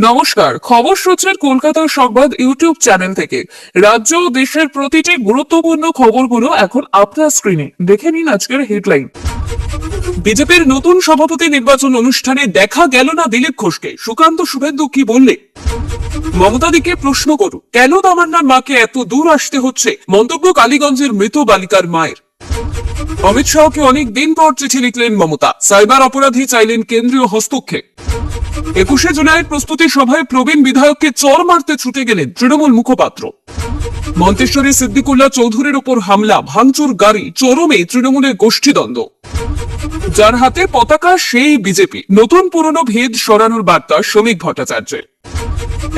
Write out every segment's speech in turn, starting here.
নমস্কার, খবর সূত্রের কলকাতা সংবাদ ইউটিউব চ্যানেল থেকে রাজ্য ও দেশের প্রতিটি গুরুত্বপূর্ণ খবরগুলো এখন আপনার স্ক্রিনে দেখে নিন। আজকের হেডলাইন। বিজেপির নতুন সভাপতি নির্বাচন অনুষ্ঠানে দেখা গেল না দিলীপ ঘোষকে। সুকান্ত শুভেন্দু কি বললে? মমতাদিকে প্রশ্ন করুন, কেন তামান্নার মাকে এত দূর আসতে হচ্ছে? মন্তব্য কালীগঞ্জের মৃত বালিকার মায়ের। অমিত শাহকে অনেক দিন পর চিঠি লিখলেন মমতা। সাইবার অপরাধী চাইলেন কেন্দ্রীয় হস্তক্ষেপ। 21শে জুলাইয়ের প্রস্তুতি সভায় প্রবীণ বিধায়ককে চড় মারতে ছুটে গেলেন তৃণমূল মুখপাত্র। মন্তেশ্বরী সিদ্দিকুল্লাহ চৌধুরীর ওপর হামলা, ভাঙচুর, গাড়ি, চরমে তৃণমূলের গোষ্ঠীদ্বন্দ্ব। যার হাতে পতাকা সেই বিজেপি। নতুন পুরনো ভেদ সরানোর বার্তা শ্রমিক ভট্টাচার্যের।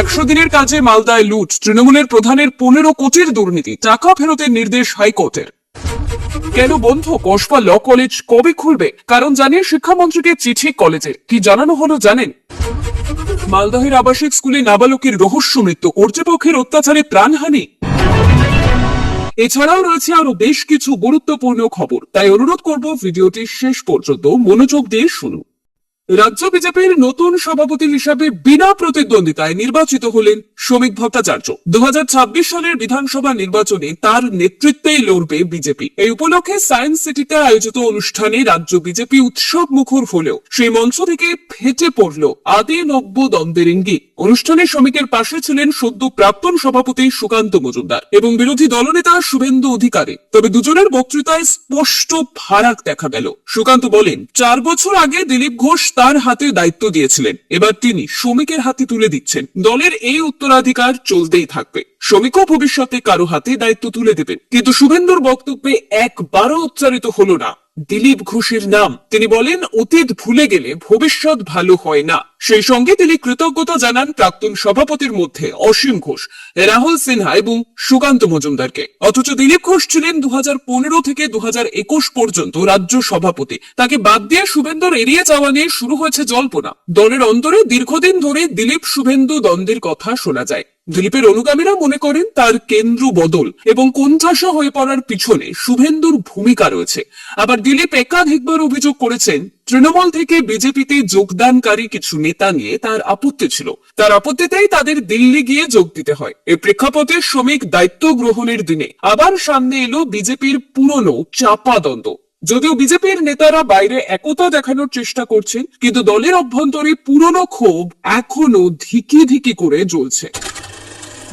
100 দিনের কাজে মালদায় লুট, তৃণমূলের প্রধানের 15 কোটির দুর্নীতি, টাকা ফেরতের নির্দেশ হাইকোর্টের। কেন বন্ধ কসবা ল কলেজ, কবে খুলবে? কারণ জানিয়ে শিক্ষামন্ত্রীকে চিঠি কলেজের। কি জানানো হলো জানেন? মালদহের আবাসিক স্কুলে নাবালকের রহস্য মৃত্যু, কর্তৃপক্ষের অত্যাচারে প্রাণহানি। এছাড়াও রয়েছে আরো বেশ কিছু গুরুত্বপূর্ণ খবর, তাই অনুরোধ করব ভিডিওটি শেষ পর্যন্ত মনোযোগ দিয়ে শুনুন। রাজ্য বিজেপির নতুন সভাপতি হিসাবে বিনা প্রতিদ্বন্দ্বিতায় নির্বাচিত হলেন শ্রমিক ভট্টাচার্য। 2026 সালের বিধানসভা নির্বাচনে তার নেতৃত্বেই লড়বে বিজেপি। এই উপলক্ষে সায়েন্স সিটিতে আয়োজিত অনুষ্ঠানে রাজ্য বিজেপি উৎসব মুখর হলেও সেই মঞ্চ থেকে ফেটে পড়ল আদি নব্য দ্বন্দ্বের ইঙ্গিত। অনুষ্ঠানে শ্রমিকের পাশে ছিলেন সদ্য প্রাক্তন সভাপতি সুকান্ত মজুমদার এবং বিরোধী দলনেতা শুভেন্দু অধিকারী। তবে দুজনের বক্তৃতায় স্পষ্ট ফারাক দেখা গেল। সুকান্ত বলেন, 4 বছর আগে দিলীপ ঘোষ তার হাতে দায়িত্ব দিয়েছিলেন, এবার তিনি শ্রমিকের হাতে তুলে দিচ্ছেন। দলের এই উত্তরাধিকার চলতেই থাকবে। শ্রমিকও ভবিষ্যতে কারো হাতে দায়িত্ব তুলে দেবেন। কিন্তু শুভেন্দুর বক্তব্যে একবারও উচ্চারিত হলো না দিলীপ ঘোষের নাম। তিনি বলেন, অতীত ভুলে গেলে ভবিষ্যৎ ভালো হয় না। সেই সঙ্গে তিনি কৃতজ্ঞতা জানান প্রাক্তন সভাপতির মধ্যে অসীম ঘোষ, রাহুল সিনহা এবং সুকান্ত মজুমদারকে। অথচ দিলীপ ঘোষ ছিলেন 2015 থেকে 2021 পর্যন্ত রাজ্য সভাপতি। তাকে বাদ দিয়ে শুভেন্দুর এড়িয়ে যাওয়া নিয়ে শুরু হয়েছে জল্পনা। দলের অন্তরে দীর্ঘদিন ধরে দিলীপ শুভেন্দু দ্বন্দ্বের কথা শোনা যায়। দিলীপের অনুগামীরা মনে করেন তার কেন্দ্র বদল এবং কোণঠাসা হয়ে পড়ার পিছনে শুভেন্দুর ভূমিকা রয়েছে। আবার দিলীপ একাধিকবার অভিযোগ করেছেন তৃণমূল থেকে বিজেপিতে যোগদানকারী কিছু নেতা নিয়ে তার আপত্তি ছিল। তার আপত্তিতেই তাদের দিল্লি গিয়ে যোগ দিতে হয়। এই প্রেক্ষাপটে শ্রমিক দায়িত্ব গ্রহণের দিনে আবার সামনে এলো বিজেপির পুরনো চাপা দ্বন্দ্ব। যদিও বিজেপির নেতারা বাইরে একতা দেখানোর চেষ্টা করছেন, কিন্তু দলের অভ্যন্তরে পুরনো ক্ষোভ এখনো ধিকি ধিকি করে জ্বলছে।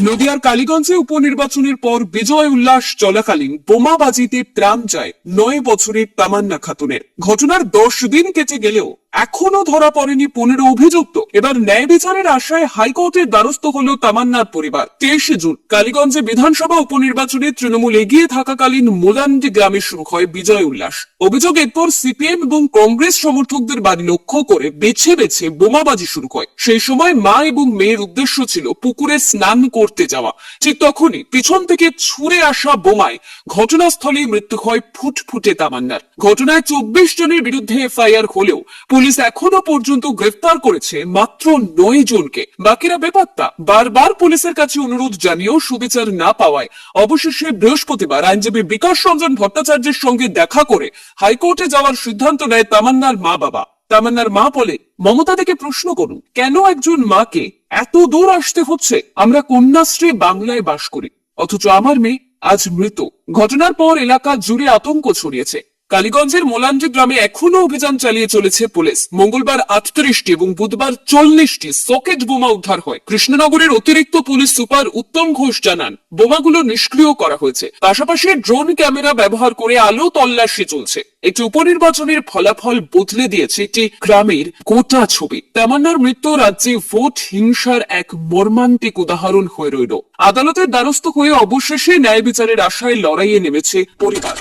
নদিয়ার কালীগঞ্জে উপনির্বাচনের পর বিজয় উল্লাস চলাকালীন বোমাবাজিতে প্রাণ যায় 9 বছরের তামান্না খাতুনের। ঘটনার 10 দিন কেটে গেলেও এখনো ধরা পড়েনি 15 অভিযুক্ত। এবার ন্যায় বিচারের আশায় হাইকোর্টের দ্বারস্থ হল তামান্নার পরিবার। 23শে জুন কালীগঞ্জে বিধানসভা উপনির্বাচনে তৃণমূল এগিয়ে থাকাকালীন মোলান্ডি গ্রামে শুরু হয় বিজয় উল্লাস। অভিযোগ, এরপর সিপিএম এবং কংগ্রেস সমর্থকদের বাড়ি লক্ষ্য করে বেছে বেছে বোমাবাজি শুরু হয়। সেই সময় মা এবং মেয়ের উদ্দেশ্য ছিল পুকুরে স্নান করতে যাওয়া। ঠিক তখনই পিছন থেকে ছুড়ে আসা বোমায় ঘটনাস্থলেই মৃত্যু হয় ফুটফুটে তামান্নার। ঘটনায় 24 জনের বিরুদ্ধে এফআইআর হলেও পুলিশ এখনো পর্যন্ত গ্রেফতার করেছে মাত্র 9 জনকে। বাকিরা বেপাত্তা। বারবার পুলিশের কাছে অনুরোধ জানিয়েও সুবিচার না পাওয়ায় অবশেষে বৃহস্পতিবার আইনজীবী বিকাশ রঞ্জন ভট্টাচার্যের সঙ্গে দেখা করে হাইকোর্টে যাওয়ার সিদ্ধান্ত নেয় তামান্নার মা বাবা। তামান্নার মা বলে, মমতা থেকে প্রশ্ন করুন, কেন একজন মাকে এত দূর আসতে হচ্ছে? আমরা কন্যাশ্রী বাংলায় বাস করি, অথচ আমার মেয়ে আজ মৃত। ঘটনার পর এলাকা জুড়ে আতঙ্ক ছড়িয়েছে। কালীগঞ্জের মোলান্ডি গ্রামে এখনো অভিযান চালিয়ে চলেছে পুলিশ। মঙ্গলবার 38টি এবং বুধবার 40টি সকেট বোমা উদ্ধার হয়। কৃষ্ণনগরের অতিরিক্ত পুলিশ সুপার উত্তম ঘোষ জানান, বোমাগুলো নিষ্ক্রিয় করা হয়েছে। পাশাপাশি ড্রোন ক্যামেরা ব্যবহার করে আলো তল্লাশি চলছে। একটি উপনির্বাচনের ফলাফল বদলে দিয়েছে একটি গ্রামের গোটা ছবি। তামান্নার মৃত্যু রাজ্যে ভোট হিংসার এক মর্মান্তিক উদাহরণ হয়ে রইল। আদালতের দ্বারস্থ হয়ে অবশেষে ন্যায় বিচারের আশায় লড়াইয়ে নেমেছে পরিবার।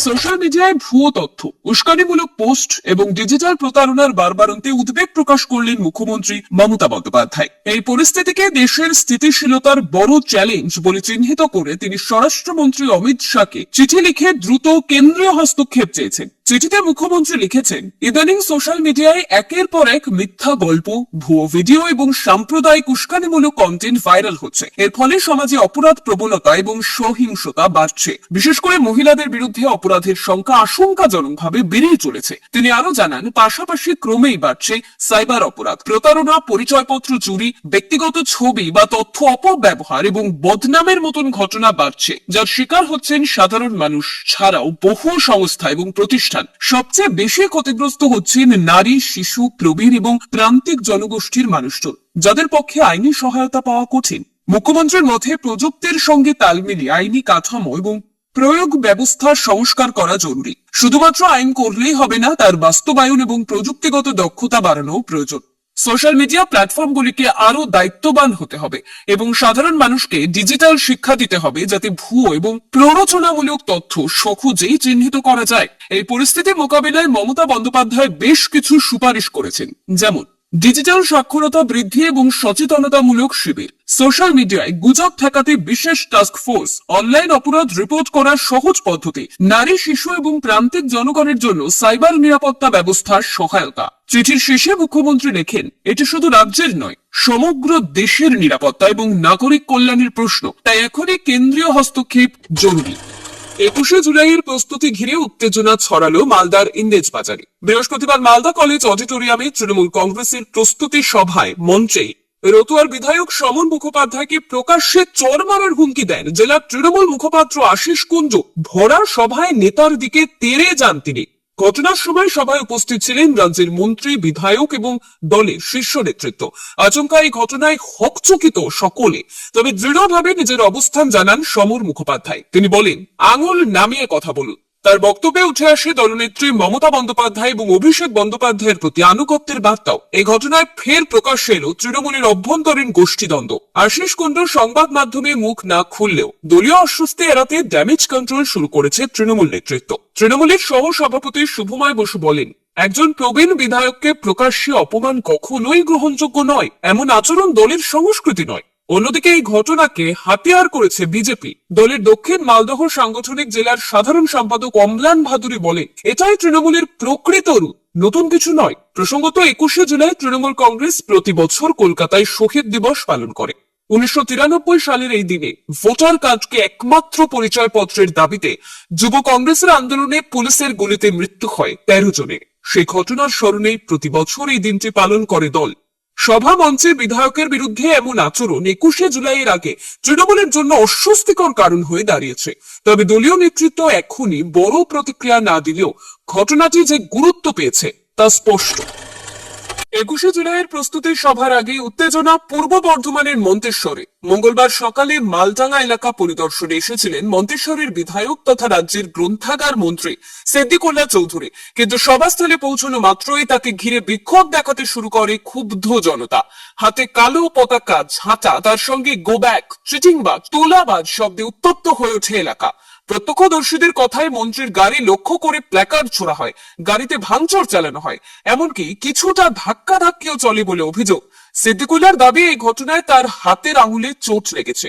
সোশ্যাল মিডিয়ায় ভুয়ো তথ্য, উস্কানিমূলক পোস্ট এবং ডিজিটাল প্রতারণার বারবারন্তে উদ্বেগ প্রকাশ করলেন মুখ্যমন্ত্রী মমতা বন্দ্যোপাধ্যায়। এই পরিস্থিতিকে দেশের স্থিতিশীলতার বড় চ্যালেঞ্জ বলে চিহ্নিত করে তিনি স্বরাষ্ট্রমন্ত্রী অমিত শাহকে চিঠি লিখে দ্রুত কেন্দ্রীয় হস্তক্ষেপ চেয়েছেন। চিঠিতে মুখ্যমন্ত্রী লিখেছেন, ইদানিং সোশ্যাল মিডিয়ায় একের পর এক মিথ্যা গল্প, ভুয়ো ভিডিও এবং সাম্প্রদায়িক উস্কানিমূলক কন্টেন্ট ভাইরাল হচ্ছে। এর ফলে সমাজে অপরাধ প্রবণতা এবং সহিংসতা বাড়ছে। বিশেষ করে মহিলাদের বিরুদ্ধে অপরাধের সংখ্যা আশঙ্কাজনকভাবে বেড়েই চলেছে। তিনি আরো জানান, পাশাপাশি ক্রমেই বাড়ছে সাইবার অপরাধ, প্রতারণা, পরিচয়পত্র চুরি, ব্যক্তিগত ছবি বা তথ্য অপব্যবহার এবং বদনামের মতন ঘটনা বাড়ছে, যার শিকার হচ্ছেন সাধারণ মানুষ ছাড়াও বহু সংস্থা এবং প্রতিষ্ঠান। সবচেয়ে বেশি ক্ষতিগ্রস্ত হচ্ছেন নারী, শিশু, প্রবীণ এবং প্রান্তিক জনগোষ্ঠীর মানুষজন, যাদের পক্ষে আইনি সহায়তা পাওয়া কঠিন। মুখ্যমন্ত্রীর মতে প্রযুক্তির সঙ্গে তাল মিলিয়ে আইনি কাঠামো এবং প্রয়োগ ব্যবস্থার সংস্কার করা জরুরি। শুধুমাত্র আইন করলেই হবে না, তার বাস্তবায়ন এবং প্রযুক্তিগত দক্ষতা বাড়ানো প্রয়োজন। সোশ্যাল মিডিয়া প্ল্যাটফর্মগুলিকে আরো দায়িত্ববান হতে হবে এবং সাধারণ মানুষকে ডিজিটাল শিক্ষা দিতে হবে, যাতে ভুয়ো এবং প্ররোচনামূলক তথ্য সহজেই চিহ্নিত করা যায়। এই পরিস্থিতি মোকাবিলায় মমতা বন্দ্যোপাধ্যায় বেশ কিছু সুপারিশ করেছেন, যেমন ডিজিটাল সাক্ষরতা বৃদ্ধি এবং সচেতনতামূলক শিবির, সোশ্যাল মিডিয়ায় গুজব ঠেকাতে বিশেষ টাস্ক ফোর্স, অনলাইন অপরাধ রিপোর্ট করার সহজ পদ্ধতি, নারী, শিশু এবং প্রান্তিক জনগণের জন্য সাইবার নিরাপত্তা ব্যবস্থার সহায়তা। চিঠির শেষে মুখ্যমন্ত্রী লেখেন, এটি শুধু রাজ্যের নয়, সমগ্র দেশের নিরাপত্তা এবং নাগরিক কল্যাণের প্রশ্ন, তাই এখনই কেন্দ্রীয় হস্তক্ষেপ জরুরি। 21শে জুলাইয়ের প্রস্তুতি ঘিরে উত্তেজনা ছড়ালো মালদার ইন্দেজ বাজারে। বৃহস্পতিবার মালদা কলেজ অডিটোরিয়ামে তৃণমূল কংগ্রেসের প্রস্তুতি সভায় মঞ্চে রতুয়ার বিধায়ক সমন মুখোপাধ্যায়কে প্রকাশ্যে চড় মারার হুমকি দেন জেলার তৃণমূল মুখপাত্র আশিস কুঞ্জ। ভরা সভায় নেতার দিকে তেড়ে যান তিনি। ঘটনার সময় সভায় উপস্থিত ছিলেন রাজ্যের মন্ত্রী, বিধায়ক এবং দলের শীর্ষ নেতৃত্ব। আচমকা এই ঘটনায় হকচকিত সকলে, তবে দৃঢ়ভাবে নিজের অবস্থান জানান সমর মুখোপাধ্যায়। তিনি বলেন, আঙুল নামিয়ে কথা বলুন। তার বক্তব্যে উঠে আসে দলনেত্রী মমতা বন্দ্যোপাধ্যায় এবং অভিষেক বন্দ্যোপাধ্যায়ের প্রতি আনুগত্যের বার্তাও। এই ঘটনায় ফের প্রকাশ্যে এলো তৃণমূলের অভ্যন্তরীণ গোষ্ঠীদ্বন্দ্ব। আশিস কুণ্ড সংবাদ মাধ্যমে মুখ না খুললেও দলীয় অস্বস্তি এড়াতে ড্যামেজ কন্ট্রোল শুরু করেছে তৃণমূল নেতৃত্ব। তৃণমূলের সহ সভাপতি শুভময় বসু বলেন, একজন প্রবীণ বিধায়ককে প্রকাশ্যে অপমান কখনোই গ্রহণযোগ্য নয়। এমন আচরণ দলের সংস্কৃতি নয়। অন্যদিকে এই ঘটনাকে হাতিয়ার করেছে বিজেপি। দলের দক্ষিণ মালদহ সাংগঠনিক জেলার সাধারণ সম্পাদক অম্লান ভাদুরী বলেন, এটাই তৃণমূলের প্রকৃত রূপ, নতুন কিছু নয়। প্রসঙ্গত 21শে জুলাই তৃণমূল কংগ্রেস প্রতি বছর কলকাতায় শহীদ দিবস পালন করে। 1993 সালের এই দিনে ভোটার কার্ডকে একমাত্র পরিচয়পত্রের দাবিতে যুব কংগ্রেসের আন্দোলনে পুলিশের গুলিতে মৃত্যু হয় 13 জনের। সেই ঘটনার স্মরণে প্রতি বছর এই দিনটি পালন করে দল। সভা মঞ্চে বিধায়কের বিরুদ্ধে এমন আচরণ 21শে জুলাইয়ের আগে তৃণমূলের জন্য অস্বস্তিকর কারণ হয়ে দাঁড়িয়েছে। তবে দলীয় নেতৃত্ব এখনই বড় প্রতিক্রিয়া না দিলেও ঘটনাটি যে গুরুত্ব পেয়েছে তা স্পষ্ট। 21শে জুলাইয়ের প্রস্তুতি সভার আগে উত্তেজনা পূর্ব বর্ধমানের মন্তেশ্বরে। মঙ্গলবার সকালে মালডাঙ্গা এলাকা পরিদর্শনে এসেছিলেন মন্তেশ্বরের বিধায়ক তথা রাজ্যের গ্রন্থাগার মন্ত্রী সিদ্দিকুল্লাহ চৌধুরী, কিন্তু সভাস্থলে পৌঁছানো মাত্রই তাকে ঘিরে বিক্ষোভ দেখাতে শুরু করে ক্ষুব্ধ জনতা। হাতে কালো পতাকা ঝাঁটা, তার সঙ্গে গো ব্যাক, চিটিংবাজ, তোলাবাজ শব্দে উত্তপ্ত হয়ে ওঠে এলাকা। প্রত্যক্ষদর্শীদের কথায় মন্ত্রীর গাড়ি লক্ষ্য করে প্ল্যাকার্ড ছোড়া হয়, গাড়িতে ভাঙচুর চালানো হয়, এমনকি কিছুটা ধাক্কাধাক্কিও চলে বলে অভিযোগ। সিদ্দিকুল্লাহর দাবি, এই ঘটনায় তার হাতের আঙুলে চোট লেগেছে,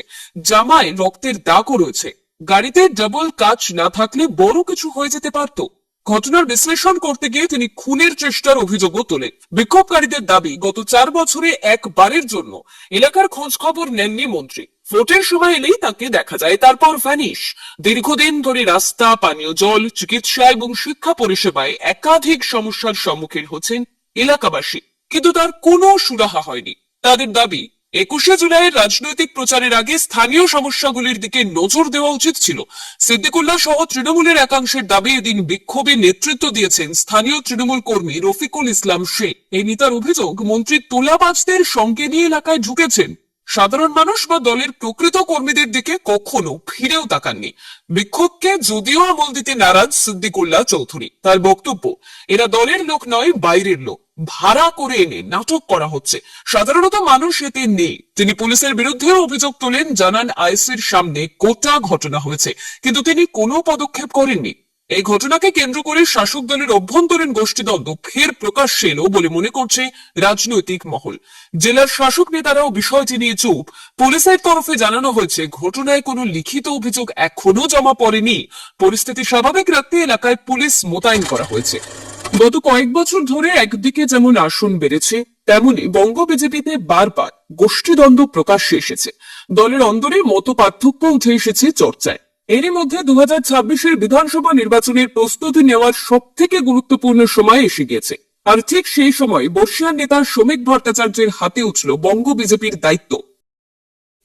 জামায় রক্তের দাগও রয়েছে। গাড়িতে ডাবল কাচ না থাকলে বড় কিছু হয়ে যেতে পারত। ঘটনার বিশ্লেষণ করতে গিয়ে তিনি খুনের চেষ্টার অভিযোগও তোলেন। বিক্ষোভকারীদের দাবি, গত 4 বছরে একবারের জন্য এলাকার খোঁজ খবর নেননি মন্ত্রী। ভোটের সময় এলেই তাকে দেখা যায়, তারপর ভ্যানিশ। দীর্ঘদিন ধরে রাস্তা, পানীয় জল, চিকিৎসা এবং শিক্ষা পরিষেবায় একাধিক সমস্যার সম্মুখীন হচ্ছেন এলাকাবাসী, কিন্তু তার কোনো সুরাহা হয়নি। তাদের দাবি, 21শে জুলাইয়ের রাজনৈতিক প্রচারের আগে স্থানীয় সমস্যাগুলির দিকে নজর দেওয়া উচিত ছিল। সিদ্দিকুল্লাহ সহ তৃণমূলের একাংশের দাবি, এদিন বিক্ষোভে নেতৃত্ব দিয়েছেন স্থানীয় তৃণমূল কর্মী রফিকুল ইসলাম শেখ। এই নেতার অভিযোগ, মন্ত্রী তোলাবাজদের সঙ্গে নিয়ে এলাকায় ঢুকেছেন। সাধারণ মানুষ বা দলের প্রকৃত কর্মীদের দিকে কখনো ফিরেও তাকাননি। বিক্ষোভকে যদিও আমল দিতে নারাজ সিদ্দিকুল্লাহ চৌধুরী। তার বক্তব্য, এরা দলের লোক নয়, বাইরের লোক, ভাড়া করে এনে নাটক করা হচ্ছে, সাধারণত মানুষ এতে নেই। তিনি পুলিশের বিরুদ্ধেও অভিযোগ তোলেন, জানান আইসির সামনে গোটা ঘটনা হয়েছে, কিন্তু তিনি কোনো পদক্ষেপ করেননি। এই ঘটনাকে কেন্দ্র করে শাসক দলের অভ্যন্তরীণ গোষ্ঠীদ্বন্দ্ব ফের প্রকাশ্যে এলো বলে মনে করছে রাজনৈতিক মহল। জেলার শাসক নেতারাও বিষয়টি নিয়ে চুপ। পুলিশের তরফে জানানো হয়েছে, ঘটনায় কোনো লিখিত অভিযোগ এখনো জমা পড়েনি। পরিস্থিতি স্বাভাবিক রাখতে এলাকায় পুলিশ মোতায়েন করা হয়েছে। গত কয়েক বছর ধরে একদিকে যেমন আসন বেড়েছে, তেমনি বঙ্গ বিজেপিতে বারবার গোষ্ঠীদ্বন্দ্ব প্রকাশ্যে এসেছে। দলের অন্দরে মত পার্থক্য উঠে এসেছে চর্চায়। এরই মধ্যে 2026-এর বিধানসভা নির্বাচনের প্রস্তুতি নেওয়ার সব থেকে গুরুত্বপূর্ণ সময় এসে গেছে। আর ঠিক সেই সময় বর্ষিয়ান নেতা শ্রমিক ভট্টাচার্যের হাতে উঠল বঙ্গ বিজেপির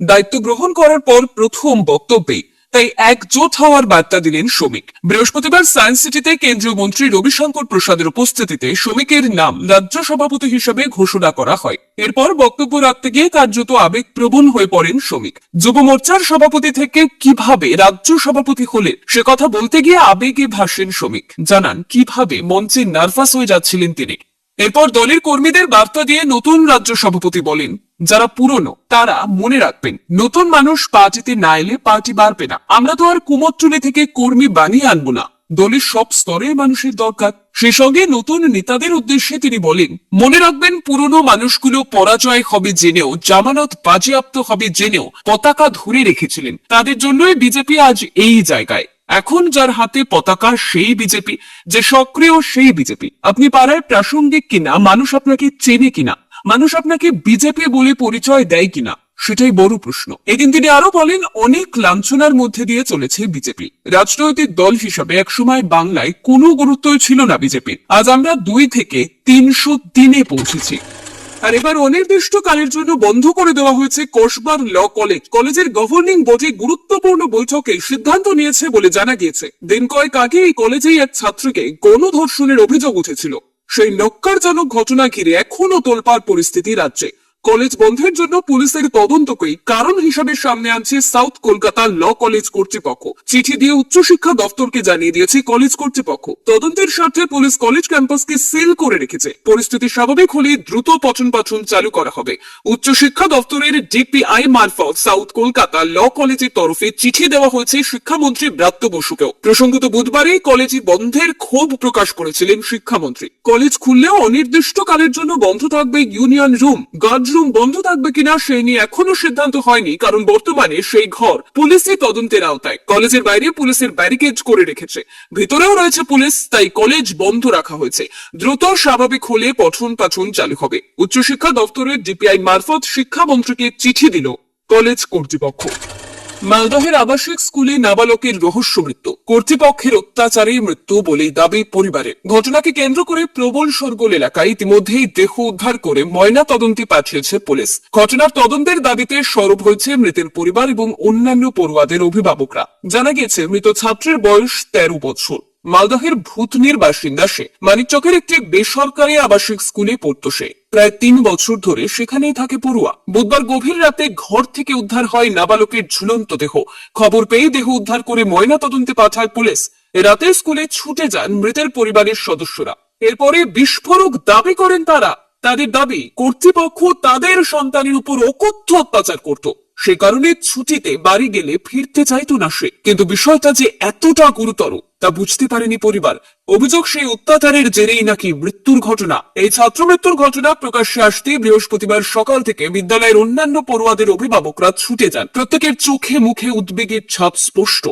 দায়িত্ব গ্রহণ করার পর প্রথম বক্তব্যে তাই একজোট হওয়ার বার্তা দিলেন শ্রমিক। বৃহস্পতিবার সায়েন্স সিটিতে কেন্দ্রীয় মন্ত্রী রবিশঙ্কর প্রসাদের উপস্থিতিতে শ্রমিকের নাম রাজ্য সভাপতি হিসেবে ঘোষণা করা হয়। এরপর বক্তব্য রাখতে গিয়ে কার্যত আবেগপ্রবণ হয়ে পড়েন শ্রমিক। যুব মোর্চার সভাপতি থেকে কিভাবে রাজ্য সভাপতি হলেন সে কথা বলতে গিয়ে আবেগে ভাসেন শ্রমিক। জানান কিভাবে মঞ্চে নার্ভাস হয়ে যাচ্ছিলেন তিনি। এরপর দলের কর্মীদের বার্তা দিয়ে নতুন রাজ্য সভাপতি বলেন, যারা পুরনো তারা মনে রাখবেন, নতুন মানুষ পার্টিতে না এলে পার্টি বাড়বে না। আমরা তো আর কুমোরটুলি থেকে কর্মী বানিয়ে আনবো না, দলের সব স্তরের মানুষের দরকার। সেই সঙ্গে নতুন নেতাদের উদ্দেশ্যে তিনি বলেন, মনে রাখবেন পুরনো মানুষগুলো পরাজয় হবে জেনেও, জামানত বাজেয়াপ্ত হবে জেনেও পতাকা ধরে রেখেছিলেন। তাদের জন্যই বিজেপি আজ এই জায়গায়। এখন যার হাতে পতাকা সেই বিজেপি, যে সক্রিয় সেই বিজেপি। আপনি পাড়ায় প্রাসঙ্গিক কিনা, মানুষ আপনাকে চেনে কিনা, মানুষ আপনাকে বিজেপি বলে পরিচয় দেয় কিনা, সেটাই বড় প্রশ্ন। এদিন তিনি আরো বলেন, অনেক লাঞ্ছনার মধ্যে দিয়ে চলেছে বিজেপি। রাজনৈতিক দল হিসাবে একসময় বাংলায় কোনো গুরুত্বই ছিল না বিজেপির। আজ আমরা 2 থেকে 300 দিনে পৌঁছেছি। আর এবার অনির্দিষ্টকালের জন্য বন্ধ করে দেওয়া হয়েছে কসবার ল কলেজ। কলেজের গভর্নিং বডি গুরুত্বপূর্ণ বৈঠকে সিদ্ধান্ত নিয়েছে বলে জানা গিয়েছে। দিন কয়েক আগে এই কলেজেই এক ছাত্রীকে গণধর্ষণের অভিযোগ উঠেছিল। সেই নক্কারজনক ঘটনা ঘিরে এখনো তোলপাড় পরিস্থিতি রাজ্যে। কলেজ বন্ধের জন্য পুলিশের তদন্তকেই কারণ হিসাবে সামনে আনছে সাউথ কলকাতা ল কলেজ কর্তৃপক্ষ। চিঠি দিয়ে উচ্চশিক্ষা দপ্তরকে জানিয়ে দিয়েছে কলেজ কর্তৃপক্ষ। তদন্তের স্বার্থে পুলিশ কলেজ ক্যাম্পাসকে সিল করে রেখেছে। পরিস্থিতি স্বাভাবিক হলে দ্রুত পঠন পাঠন চালু করা হবে। উচ্চশিক্ষা দপ্তরের ডিপিআই মারফত সাউথ কলকাতা ল কলেজের তরফে চিঠি দেওয়া হয়েছে শিক্ষামন্ত্রী ব্রাত্য বসুকেও। প্রসঙ্গত বুধবারই কলেজ বন্ধের ক্ষোভ প্রকাশ করেছিলেন শিক্ষামন্ত্রী। কলেজ খুললেও অনির্দিষ্টকালের জন্য বন্ধ থাকবে ইউনিয়ন রুম, গার্ড রুম বন্ধ থাকবে কিনা সে নিয়ে এখনো সিদ্ধান্ত হয়নি, কারণ বর্তমানে সেই ঘর পুলিশি তদন্তের আওতায়। কলেজের বাইরে পুলিশের ব্যারিকেড করে রেখেছে, ভিতরেও রয়েছে পুলিশ, তাই কলেজ বন্ধ রাখা হয়েছে। দ্রুত স্বাভাবিক হলে পঠন পাঠন চালু হবে। উচ্চশিক্ষা দপ্তরের ডিপিআই মারফত শিক্ষামন্ত্রীকে চিঠি দিল কলেজ কর্তৃপক্ষ। মালদহের আবাসিক স্কুলে নাবালকের রহস্য মৃত্যু, কর্তৃপক্ষের অত্যাচারে মৃত্যু বলেই দাবি পরিবারের। ঘটনাকে কেন্দ্র করে প্রবল শোরগোল এলাকায় ইতিমধ্যেই দেহ উদ্ধার করে ময়না তদন্তে পাঠিয়েছে পুলিশ। ঘটনার তদন্তের দাবিতে সরব হয়েছে মৃতের পরিবার এবং অন্যান্য পড়ুয়াদের অভিভাবকরা। জানা গেছে মৃত ছাত্রের বয়স 13 বছর। মালদহের ভূতনির বাসিন্দা সে। মানিকচকের একটি বেসরকারি আবাসিক স্কুলে পড়তো সে। প্রায় 3 বছর ধরে সেখানেই থাকে পড়ুয়া। বুধবার গভীর রাতে ঘর থেকে উদ্ধার হয় নাবালকের ঝুলন্ত দেহ। খবর পেয়ে দেহ উদ্ধার করে ময়না তদন্তে পাঠায় পুলিশ। রাতে স্কুলে ছুটে যান মৃতের পরিবারের সদস্যরা। এরপরে বিস্ফোরক দাবি করেন তারা। তাদের দাবি, কর্তৃপক্ষ তাদের সন্তানের উপর অকথ্য অত্যাচার করত, সে কারণে ছুটিতে বাড়ি গেলে ফিরতে চাইতো না সে। কিন্তু বিষয়টা যে এতটা গুরুতর তা বুঝতে পারেনি পরিবার। অভিযোগ, সেই অত্যাচারের জেরেই নাকি মৃত্যুর ঘটনা। এই ছাত্র মৃত্যুর ঘটনা প্রকাশ্যে আসতে বৃহস্পতিবার সকাল থেকে বিদ্যালয়ের অন্যান্য পড়ুয়াদের অভিভাবকরা ছুটে যান। প্রত্যেকের চোখে মুখে উদ্বেগের ছাপ স্পষ্ট।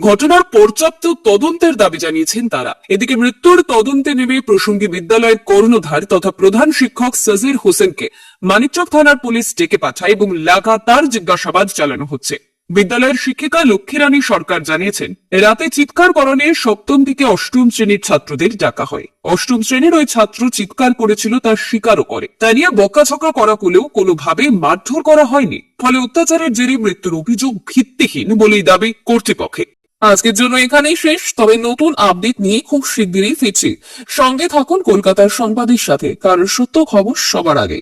ঘটনার পর্যাপ্ত তদন্তের দাবি জানিয়েছেন তারা। এদিকে মৃত্যুর তদন্তে নেমে প্রসঙ্গে বিদ্যালয়ের কর্ণধার তথা প্রধান শিক্ষক সাজির হোসেনকে মানিকচক থানার পুলিশ ডেকে পাঠায় এবং লাগাতার জিজ্ঞাসাবাদ চালানো হচ্ছে। বিদ্যালয়ের শিক্ষিকা লক্ষ্মীরানী সরকার জানিয়েছেন, রাতে চিৎকার করণে 7ম থেকে 8ম শ্রেণীর ছাত্রদের ডাকা হয়। 8ম শ্রেণীর ওই ছাত্র চিৎকার করেছিল তার স্বীকারও করে। তা নিয়ে বকাঝকা করা হলেও কোনোভাবে মারধর করা হয়নি। ফলে অত্যাচারের জেরে মৃত্যুর অভিযোগ ভিত্তিহীন বলেই দাবি কর্তৃপক্ষের। আজকের জন্য এখানেই শেষ, তবে নতুন আপডেট নিয়ে খুব শিগগিরই ফিরছি। সঙ্গে থাকুন কলকাতার সংবাদের সাথে, কারণ সত্য খবর সবার আগে।